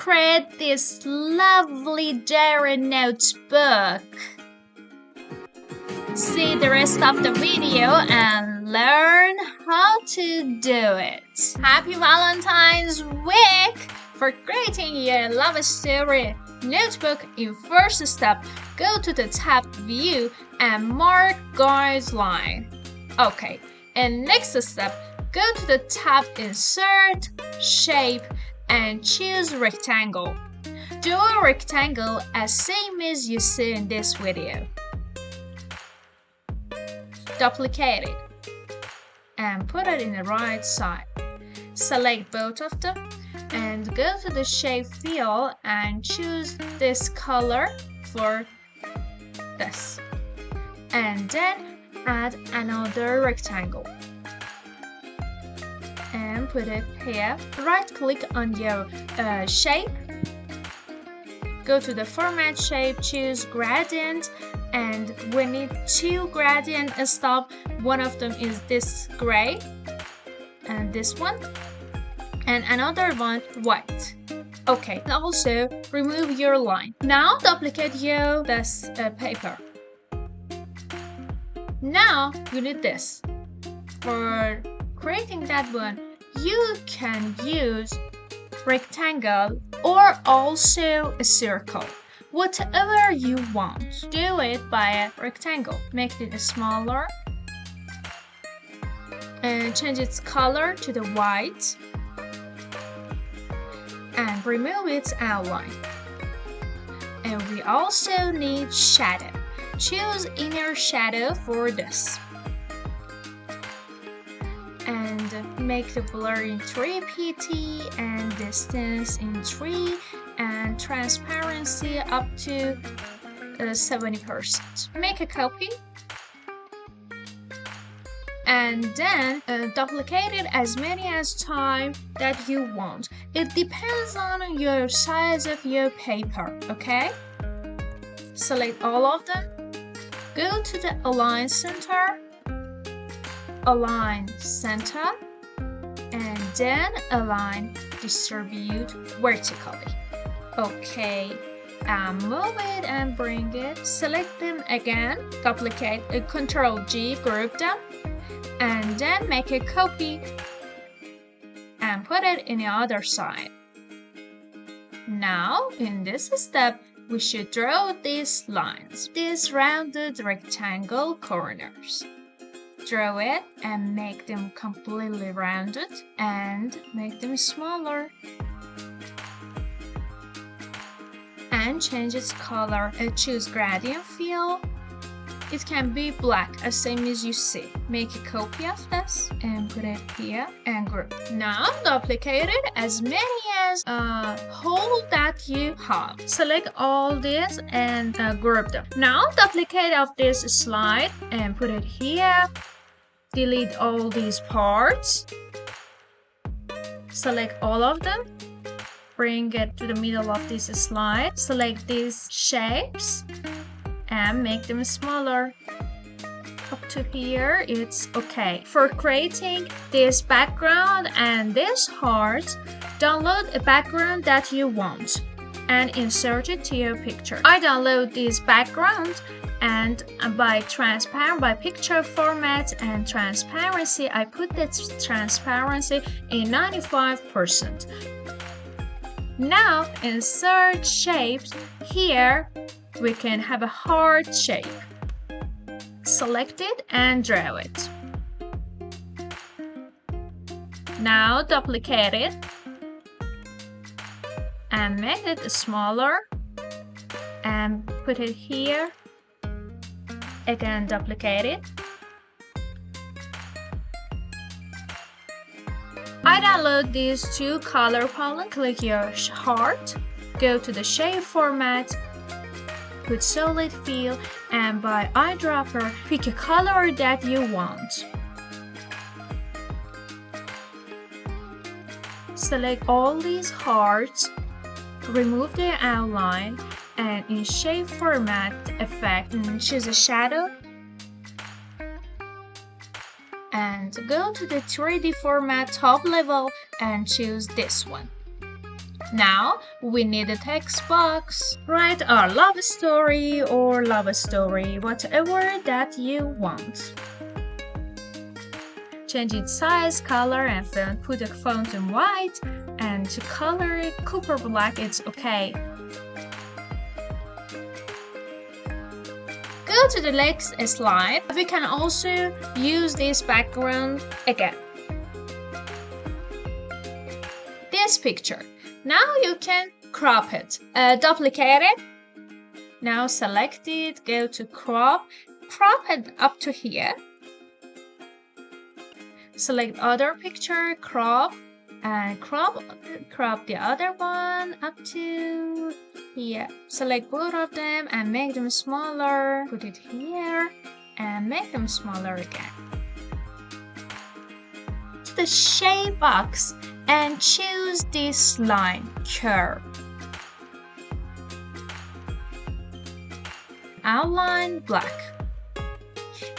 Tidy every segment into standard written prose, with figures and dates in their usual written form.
create this lovely diary notebook. See the rest of the video and learn how to do it. Happy Valentine's week! For creating your love story notebook, in first step, go to the tab View and mark Guideline. Okay, and next step, go to the tab Insert, Shape, and choose Rectangle. Draw a rectangle as same as you see in this video. Duplicate it and put it in the right side. Select both of them and go to the shape field and choose this color for this. And then add another rectangle and put it here. Right click on your shape. Go to the format shape, choose gradient, and we need two gradient stuff. One of them is this gray and this one, and another one white. Okay, also remove your line. Now duplicate this paper. Now you need this. For creating that one, you can use rectangle or also a circle. Whatever you want, do it by a rectangle. Make it smaller and change its color to the white and remove its outline. And we also need shadow. Choose inner shadow for this. And make the blur in 3 pt and distance in 3 and transparency up to 70%. Make a copy and then duplicate it as many as time that you want. It depends on your size of your paper, okay? Select all of them. Go to the Align Center, Align Center, and then Align Distribute vertically. Okay, move it and bring it. Select them again, duplicate, Ctrl G, group them, and then make a copy and put it in the other side. Now, in this step, we should draw these lines, these rounded rectangle corners. Draw it and make them completely rounded and make them smaller. And change its color. Choose gradient fill. It can be black, as same as you see. Make a copy of this and put it here and group. Now duplicate it as many as hole that you have. Select all this and group them. Now duplicate of this slide and put it here. Delete all these parts. Select all of them. Bring it to the middle of this slide. Select these shapes and make them smaller. Up to here, it's okay. For creating this background and this heart, download a background that you want and insert it to your picture. I download this background and by picture format and transparency, I put the transparency in 95%. Now insert shapes. Here we can have a heart shape. Select it and draw it. Now duplicate it and make it smaller and put it here. Again, duplicate it. I download these two color palette. Click your heart, go to the shape format, put solid fill, and by eyedropper, pick a color that you want. Select all these hearts, remove their outline, and in shape format effect, choose a shadow and go to the 3D format top level and choose this one. Now we need a text box. Write our love story or love story, whatever that you want. Change its size, color, and font. Put the font in white, and to color it copper black, it's okay. Go to the next slide. We can also use this background again. This picture. Now you can crop it. Duplicate it. Now select it, go to crop it up to here. Select other picture, crop, and crop the other one up to here. Select both of them and make them smaller. Put it here and make them smaller again. To the shape box and choose this line, curve. Outline black.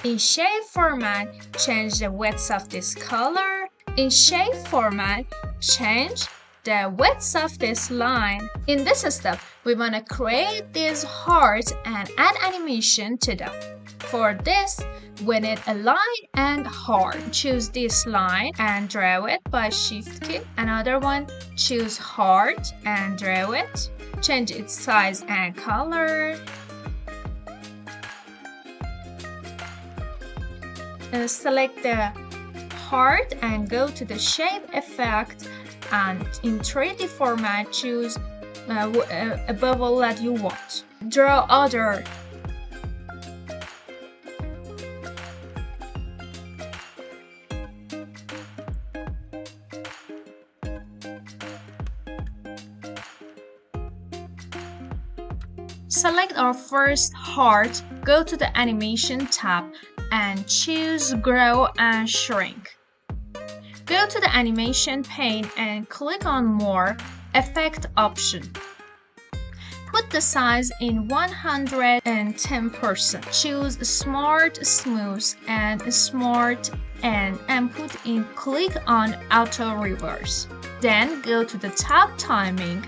In shape format, change the width of this color. In shape format, change the width of this line. In this step, we want to create this heart and add animation to them. For this, we need a line and heart. Choose this line and draw it by shift key. Another one, choose heart and draw it. Change its size and color. Select the heart and go to the shape effect, and in 3D format choose a bubble that you want. Draw other. Select our first heart, go to the animation tab and choose grow and shrink. Go to the animation pane and click on more effect option. Put the size in 110%. Choose smart smooth and smart and put in click on auto reverse. Then go to the tab timing,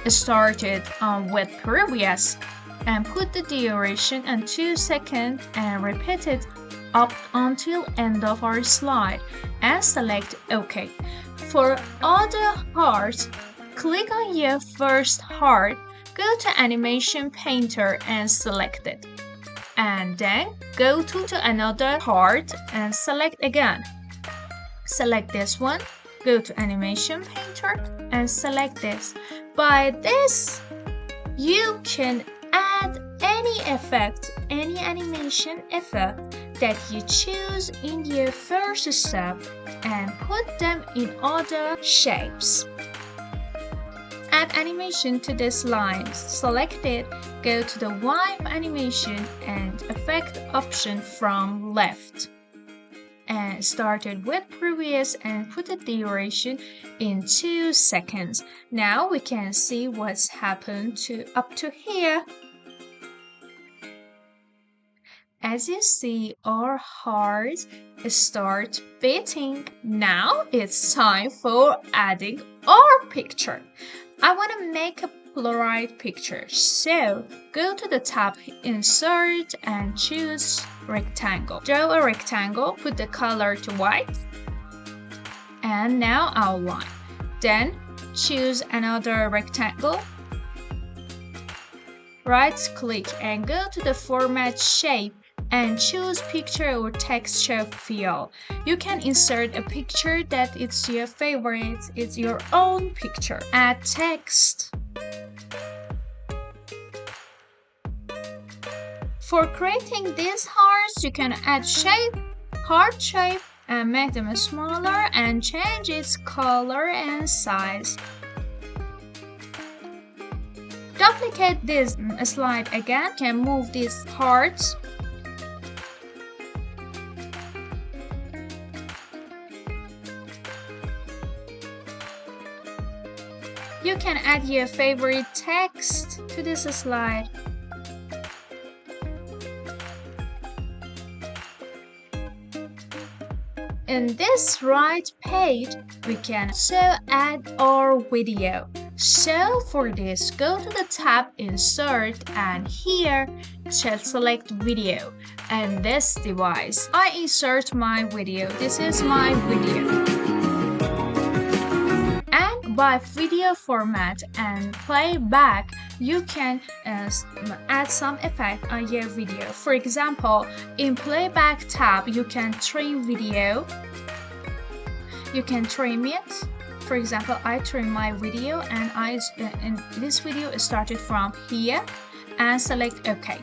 start it with previous and put the duration on 2 seconds and repeat it up until end of our slide and select OK. For other hearts, click on your first heart, go to Animation Painter and select it. And then go to another heart and select again. Select this one, go to Animation Painter and select this. By this, you can add any effect, any animation effect that you choose in your first step and put them in other shapes. Add animation to this line. Select it, go to the wipe animation and effect option from left. And start it with previous and put the duration in 2 seconds. Now we can see what's happened to up to here. As you see, our heart start beating. Now it's time for adding our picture. I want to make a Polaroid picture, so go to the tab Insert and choose Rectangle. Draw a rectangle, put the color to white, and now outline. Then choose another rectangle. Right-click and go to the Format Shape and choose Picture or Texture Field. You can insert a picture that is your favorite, it's your own picture. Add text. For creating these hearts, you can add shape, heart shape, and make them smaller and change its color and size. Duplicate this slide again. You can move these hearts. You can add your favorite text to this slide. In this right page, we can also add our video. So for this, go to the tab Insert and here select Video and this device. I insert my video. This is my video. And by video format and playback, you can add some effect on your video. For example, in playback tab, you can trim video. You can trim it. For example, I trim my video and this video started from here and select OK.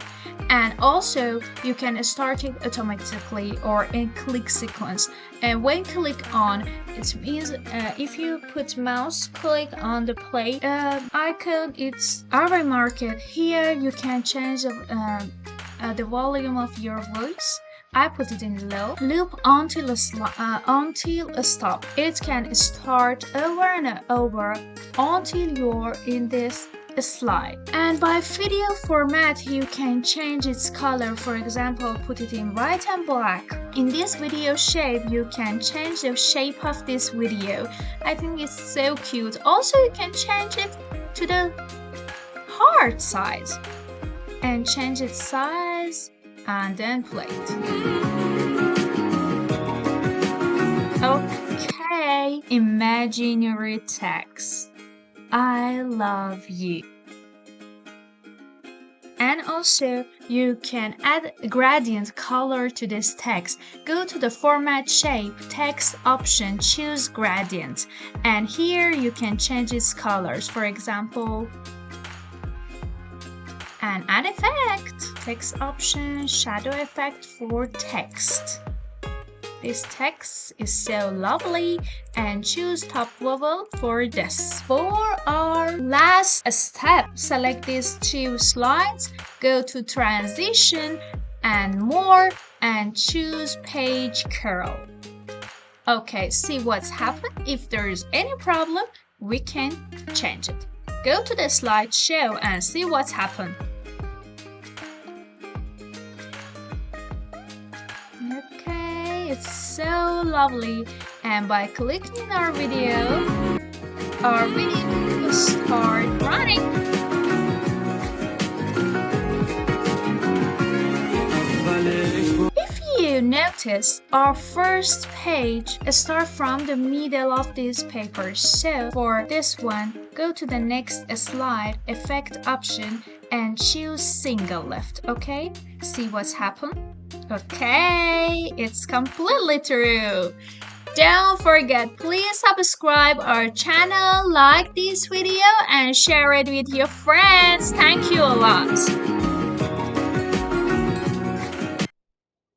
And also you can start it automatically or in click sequence. And when click on, it means if you put mouse click on the play icon, it's auto market. Here you can change the volume of your voice. I put it in low. Loop until a stop. It can start over and over until you're in this slide. And by video format, you can change its color. For example, put it in white and black. In this video shape, you can change the shape of this video. I think it's so cute. Also, you can change it to the heart size and change its size and then play it. Okay, imaginary text. I love you. And also, you can add gradient color to this text. Go to the Format Shape text option, choose Gradient. And here you can change its colors. For example, and add effect. Text option, shadow effect for text. This text is so lovely and choose top level for this. For our last step, select these two slides, go to transition and more and choose page curl. Okay, see what's happened. If there is any problem, we can change it. Go to the slideshow and see what's happened. Okay, it's so lovely, and by clicking our video will start running. If you notice, our first page starts from the middle of this paper. So for this one, go to the next slide, effect option, and choose single left. Okay, see what's happened. Okay, it's completely true. Don't forget, please subscribe our channel, like this video, and share it with your friends. Thank you a lot.